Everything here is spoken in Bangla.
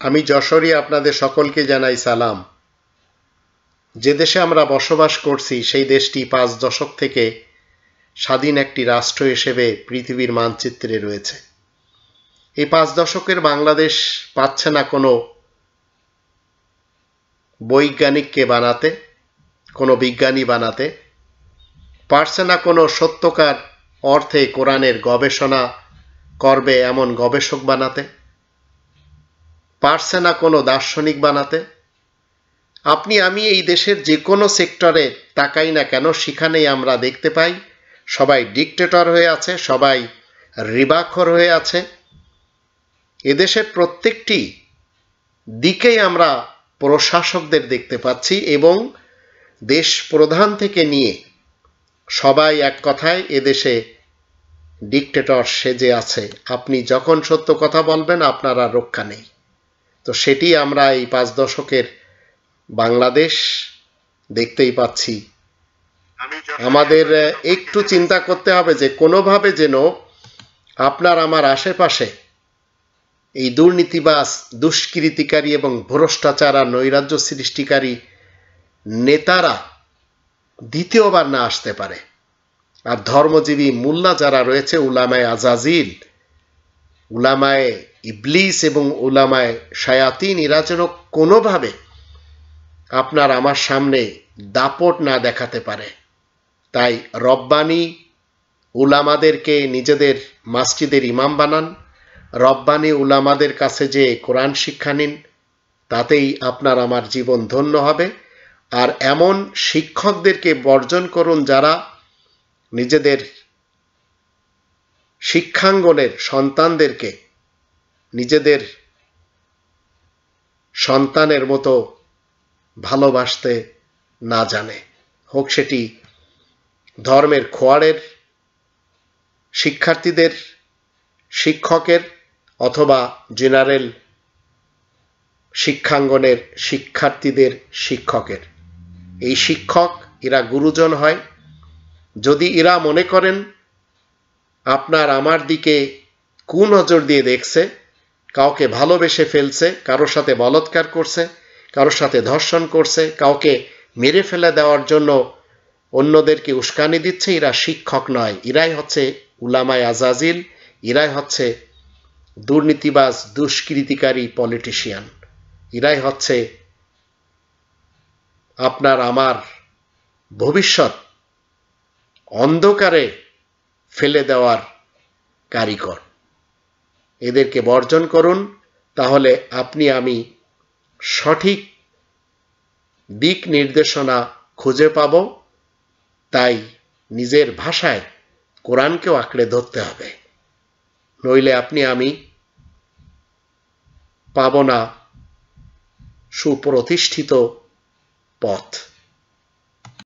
আমি যশোরী আপনাদের সকলকে জানাই সালাম। যে দেশে আমরা বসবাস করছি সেই দেশটি 5 দশক থেকে স্বাধীন একটি রাষ্ট্র হিসেবে পৃথিবীর মানচিত্রে রয়েছে। এই 5 দশকের বাংলাদেশ পাচ্ছে না কোনো বৈজ্ঞানিককে বানাতে, কোনো বিজ্ঞানী বানাতে, পারছে না কোনো সত্যকার অর্থে কোরআনের গবেষণা করবে এমন গবেষক বানাতে, পারছে না কোনো দার্শনিক বানাতে। আপনি আমি এই দেশের যে কোনো সেক্টরে তাকাই না কেন সেখানেই আমরা দেখতে পাই সবাই ডিক্টেটর হয়ে আছে, সবাই রিবাখর হয়ে আছে। এদেশের প্রত্যেকটি দিকেই আমরা প্রশাসকদের দেখতে পাচ্ছি এবং দেশ প্রধান থেকে নিয়ে সবাই এক কথায় এদেশে ডিক্টেটর সেজে আছে। আপনি যখন সত্য কথা বলবেন আপনার আর রক্ষা নেই। তো সেটি আমরা এই 5 দশকের বাংলাদেশ দেখতেই পাচ্ছি। আমাদের একটু চিন্তা করতে হবে যে কোনোভাবে যেন আপনার আমার আশেপাশে এই দুর্নীতিবাজ, দুষ্কৃতিকারী এবং ভ্রষ্টাচার আর নৈরাজ্য সৃষ্টিকারী নেতারা দ্বিতীয়বার না আসতে পারে। আর ধর্মজীবী মুল্লা যারা রয়েছে, উলামায়ে আজাজিল, উলামায়ে ইবলিস এবং উলামায়ে শায়াতিন, এরা যেন কোনোভাবে আপনার আমার সামনে দাপট না দেখাতে পারে। তাই রব্বানি উলামাদেরকে নিজেদের মসজিদের ইমাম বানান, রব্বানি উলামাদের কাছে যে কোরআন শিক্ষা নিন, তাতেই আপনার আমার জীবন ধন্য হবে। আর এমন শিক্ষকদেরকে বর্জন করুন যারা নিজেদের শিক্ষাঙ্গনের সন্তানদেরকে নিজেদের সন্তানের মতো ভালোবাসতে না জানে, হোক সেটি ধর্মের খোয়াড়ের শিক্ষার্থীদের শিক্ষকের অথবা জেনারেল শিক্ষাঙ্গনের শিক্ষার্থীদের শিক্ষকের। এই শিক্ষক এরা গুরুজন হয়। যদি এরা মনে করেন আপনার আমার দিকে কুনজর দিয়ে দেখছে, কাউকে ভালোবেসে ফেলছে, কারোর সাথে বলাৎকার করছে, কারোর সাথে ধর্ষণ করছে, কাউকে মেরে ফেলে দেওয়ার জন্য অন্যদেরকে উস্কানি দিচ্ছে, এরা শিক্ষক নয়। এরাই হচ্ছে উলামায়ে আজাজিল, এরাই হচ্ছে দুর্নীতিবাজ, দুষ্কৃতিকারী পলিটিশিয়ান, এরাই হচ্ছে আপনার আমার ভবিষ্যৎ অন্ধকারে ফেলে দেওয়ার কারিগর। এদেরকে বর্জন করুন, তাহলে আপনি আমি সঠিক দিক নির্দেশনা খুঁজে পাব। তাই নিজের ভাষায় কোরআনকেও আঁকড়ে ধরতে হবে, নইলে আপনি আমি পাব না সুপ্রতিষ্ঠিত পথ।